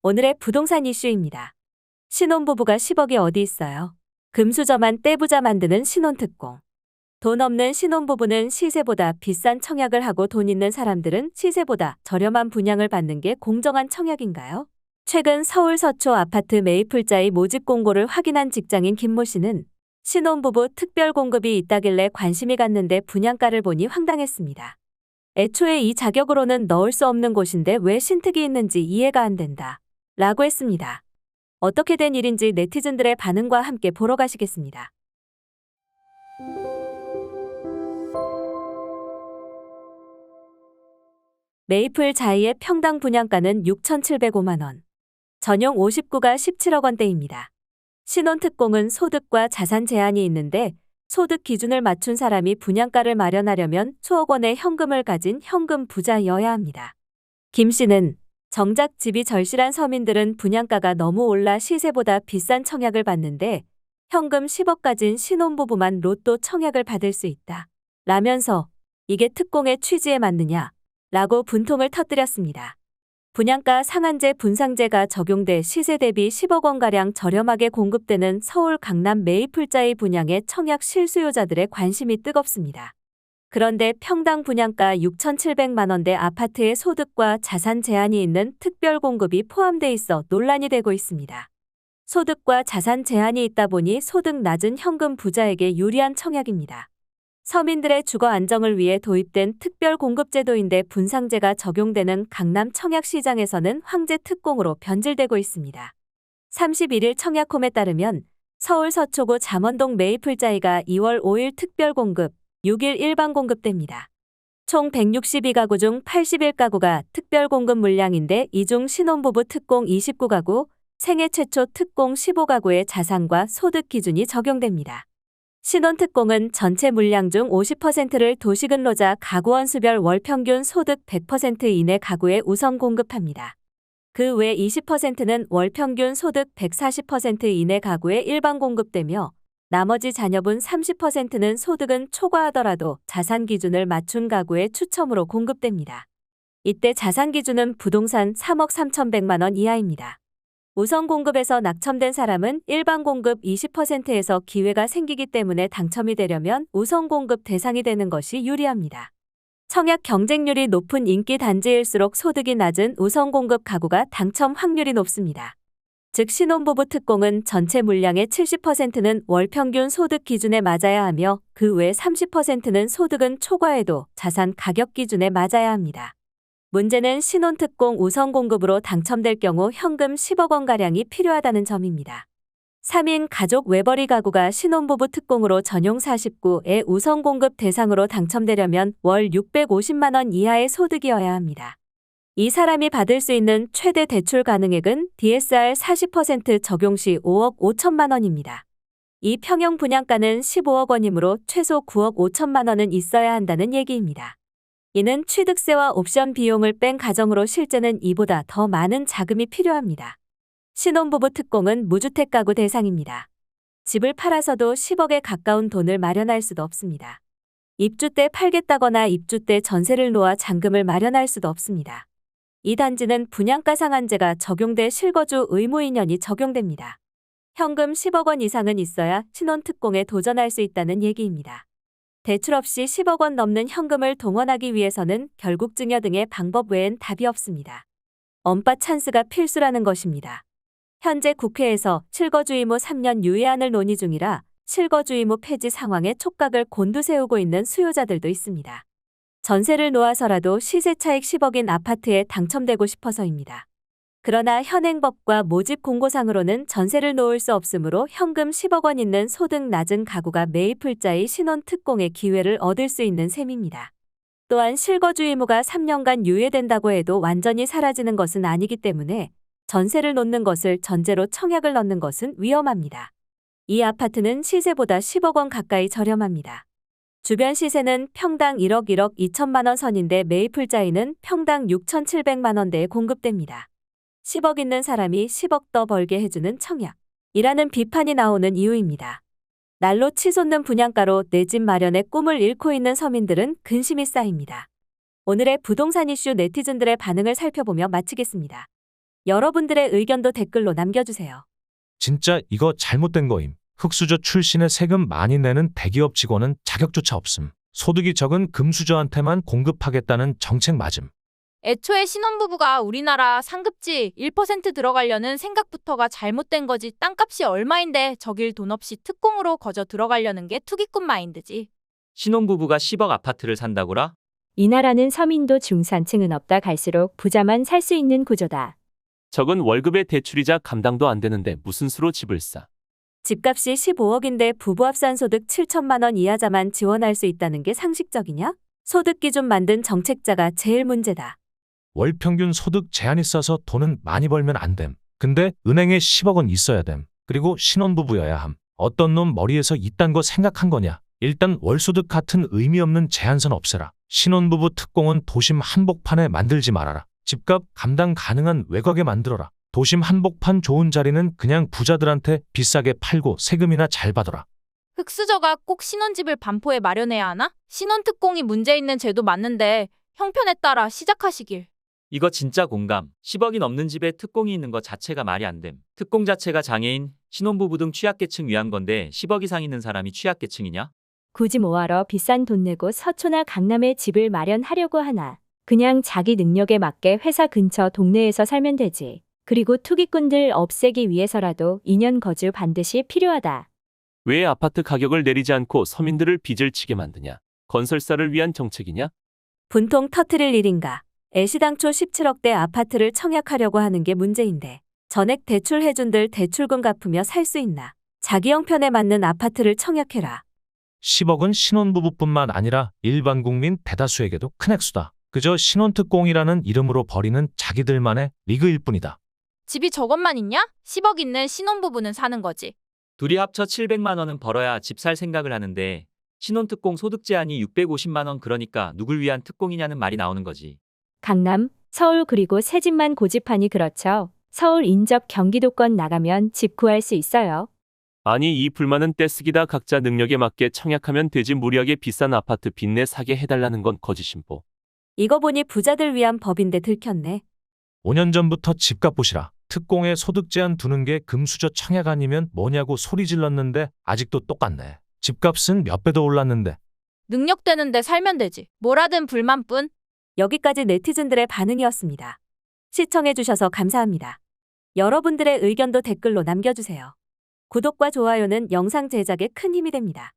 오늘의 부동산 이슈입니다. 신혼부부가 10억이 어디 있어요? 금수저만 떼부자 만드는 신혼특공. 돈 없는 신혼부부는 시세보다 비싼 청약을 하고 돈 있는 사람들은 시세보다 저렴한 분양을 받는 게 공정한 청약인가요? 최근 서울 서초 아파트 매입풀자의 모집 공고를 확인한 직장인 김모 씨는 신혼부부 특별 공급이 있다길래 관심이 갔는데 분양가를 보니 황당했습니다. 애초에 이 자격으로는 넣을 수 없는 곳인데 왜 신특이 있는지 이해가 안 된다. 라고 했습니다. 어떻게 된 일인지 네티즌들의 반응과 함께 보러 가시겠습니다. 메이플 자이의 평당 분양가는 6,705만 원. 전용 59가 17억 원대입니다. 신혼특공은 소득과 자산 제한이 있는데 소득 기준을 맞춘 사람이 분양가를 마련하려면 수억 원의 현금을 가진 현금 부자여야 합니다. 김 씨는 정작 집이 절실한 서민들은 분양가가 너무 올라 시세보다 비싼 청약을 받는데 현금 10억 가진 신혼부부만 로또 청약을 받을 수 있다. 라면서 이게 특공의 취지에 맞느냐? 라고 분통을 터뜨렸습니다. 분양가 상한제 분상제가 적용돼 시세 대비 10억 원가량 저렴하게 공급되는 서울 강남 매입풀자의 분양에 청약 실수요자들의 관심이 뜨겁습니다. 그런데 평당 분양가 6,700만 원대 아파트의 소득과 자산 제한이 있는 특별 공급이 포함돼 있어 논란이 되고 있습니다. 소득과 자산 제한이 있다 보니 소득 낮은 현금 부자에게 유리한 청약입니다. 서민들의 주거 안정을 위해 도입된 특별 공급 제도인데 분상제가 적용되는 강남 청약 시장에서는 황제 특공으로 변질되고 있습니다. 31일 청약홈에 따르면 서울 서초구 잠원동 매입풀자이가 2월 5일 특별 공급, 6일 일반 공급됩니다. 총 162가구 중 81가구가 특별 공급 물량인데 이 중 신혼부부 특공 29가구, 생애 최초 특공 15가구의 자산과 소득 기준이 적용됩니다. 신혼특공은 전체 물량 중 50%를 도시근로자 가구원 수별 월평균 소득 100% 이내 가구에 우선 공급합니다. 그 외 20%는 월평균 소득 140% 이내 가구에 일반 공급되며 나머지 잔여분 30%는 소득은 초과하더라도 자산 기준을 맞춘 가구에 추첨으로 공급됩니다. 이때 자산 기준은 부동산 3억 3,100만 원 이하입니다. 우선 공급에서 낙첨된 사람은 일반 공급 20%에서 기회가 생기기 때문에 당첨이 되려면 우선 공급 대상이 되는 것이 유리합니다. 청약 경쟁률이 높은 인기 단지일수록 소득이 낮은 우선 공급 가구가 당첨 확률이 높습니다. 즉 신혼부부 특공은 전체 물량의 70%는 월평균 소득 기준에 맞아야 하며 그 외 30%는 소득은 초과해도 자산 가격 기준에 맞아야 합니다. 문제는 신혼특공 우선 공급으로 당첨될 경우 현금 10억 원가량이 필요하다는 점입니다. 3인 가족 외벌이 가구가 신혼부부 특공으로 전용 49의 우선 공급 대상으로 당첨되려면 월 650만 원 이하의 소득이어야 합니다. 이 사람이 받을 수 있는 최대 대출 가능액은 DSR 40% 적용 시 5억 5천만 원입니다. 이 평형 분양가는 15억 원이므로 최소 9억 5천만 원은 있어야 한다는 얘기입니다. 이는 취득세와 옵션 비용을 뺀 가정으로 실제는 이보다 더 많은 자금이 필요합니다. 신혼부부 특공은 무주택 가구 대상입니다. 집을 팔아서도 10억에 가까운 돈을 마련할 수도 없습니다. 입주 때 팔겠다거나 입주 때 전세를 놓아 잔금을 마련할 수도 없습니다. 이 단지는 분양가 상한제가 적용돼 실거주 의무 2년이 적용됩니다. 현금 10억 원 이상은 있어야 신혼특공에 도전할 수 있다는 얘기입니다. 대출 없이 10억 원 넘는 현금을 동원하기 위해서는 결국 증여 등의 방법 외엔 답이 없습니다. 언빠 찬스가 필수라는 것입니다. 현재 국회에서 실거주 의무 3년 유예안을 논의 중이라 실거주 의무 폐지 상황에 촉각을 곤두세우고 있는 수요자들도 있습니다. 전세를 놓아서라도 시세 차익 10억인 아파트에 당첨되고 싶어서입니다. 그러나 현행법과 모집 공고상으로는 전세를 놓을 수 없으므로 현금 10억 원 있는 소득 낮은 가구가 매입풀자의 신혼특공의 기회를 얻을 수 있는 셈입니다. 또한 실거주 의무가 3년간 유예된다고 해도 완전히 사라지는 것은 아니기 때문에 전세를 놓는 것을 전제로 청약을 넣는 것은 위험합니다. 이 아파트는 시세보다 10억 원 가까이 저렴합니다. 주변 시세는 평당 1억 2천만 원 선인데 매입풀자이는 평당 6,700만 원대에 공급됩니다. 10억 있는 사람이 10억 더 벌게 해주는 청약이라는 비판이 나오는 이유입니다. 날로 치솟는 분양가로 내 집 마련의 꿈을 잃고 있는 서민들은 근심이 쌓입니다. 오늘의 부동산 이슈 네티즌들의 반응을 살펴보며 마치겠습니다. 여러분들의 의견도 댓글로 남겨주세요. 진짜 이거 잘못된 거임. 흑수저 출신의 세금 많이 내는 대기업 직원은 자격조차 없음. 소득이 적은 금수저한테만 공급하겠다는 정책 맞음. 애초에 신혼부부가 우리나라 상급지 1% 들어가려는 생각부터가 잘못된 거지. 땅값이 얼마인데 저길 돈 없이 특공으로 거저 들어가려는 게 투기꾼 마인드지. 신혼부부가 10억 아파트를 산다고라? 이 나라는 서민도 중산층은 없다 갈수록 부자만 살 수 있는 구조다. 적은 월급의 대출이자 감당도 안 되는데 무슨 수로 집을 싸. 집값이 15억인데 부부 합산 소득 7천만 원 이하자만 지원할 수 있다는 게 상식적이냐? 소득 기준 만든 정책자가 제일 문제다. 월 평균 소득 제한 있어서 돈은 많이 벌면 안 됨. 근데 은행에 10억은 있어야 됨. 그리고 신혼부부여야 함. 어떤 놈 머리에서 이딴 거 생각한 거냐? 일단 월소득 같은 의미 없는 제한선 없애라. 신혼부부 특공은 도심 한복판에 만들지 말아라. 집값 감당 가능한 외곽에 만들어라. 도심 한복판 좋은 자리는 그냥 부자들한테 비싸게 팔고 세금이나 잘 받아라. 흑수저가 꼭 신혼집을 반포에 마련해야 하나? 신혼특공이 문제 있는 제도 맞는데 형편에 따라 시작하시길. 이거 진짜 공감. 10억이 넘는 집에 특공이 있는 거 자체가 말이 안 됨. 특공 자체가 장애인, 신혼부부 등 취약계층 위한 건데 10억 이상 있는 사람이 취약계층이냐? 굳이 뭐하러 비싼 돈 내고 서초나 강남에 집을 마련하려고 하나. 그냥 자기 능력에 맞게 회사 근처 동네에서 살면 되지. 그리고 투기꾼들 없애기 위해서라도 2년 거주 반드시 필요하다. 왜 아파트 가격을 내리지 않고 서민들을 빚을 지게 만드냐? 건설사를 위한 정책이냐? 분통 터트릴 일인가? 애시당초 17억대 아파트를 청약하려고 하는 게 문제인데 전액 대출해준들 대출금 갚으며 살 수 있나? 자기 형편에 맞는 아파트를 청약해라. 10억은 신혼부부뿐만 아니라 일반 국민 대다수에게도 큰 액수다. 그저 신혼특공이라는 이름으로 벌이는 자기들만의 리그일 뿐이다. 집이 저것만 있냐? 10억 있는 신혼부부는 사는 거지. 둘이 합쳐 700만 원은 벌어야 집 살 생각을 하는데 신혼특공 소득 제한이 650만 원 그러니까 누굴 위한 특공이냐는 말이 나오는 거지. 강남, 서울 그리고 새 집만 고집하니 그렇죠. 서울 인접 경기도권 나가면 집 구할 수 있어요. 아니 이 불만은 떼쓰기다. 각자 능력에 맞게 청약하면 되지. 무리하게 비싼 아파트 빚내 사게 해달라는 건 거짓신보. 이거 보니 부자들 위한 법인데 들켰네. 5년 전부터 집값 보시라. 특공에 소득 제한 두는 게 금수저 청약 아니면 뭐냐고 소리 질렀는데 아직도 똑같네. 집값은 몇 배 더 올랐는데. 능력 되는데 살면 되지. 뭐라든 불만뿐. 여기까지 네티즌들의 반응이었습니다. 시청해주셔서 감사합니다. 여러분들의 의견도 댓글로 남겨주세요. 구독과 좋아요는 영상 제작에 큰 힘이 됩니다.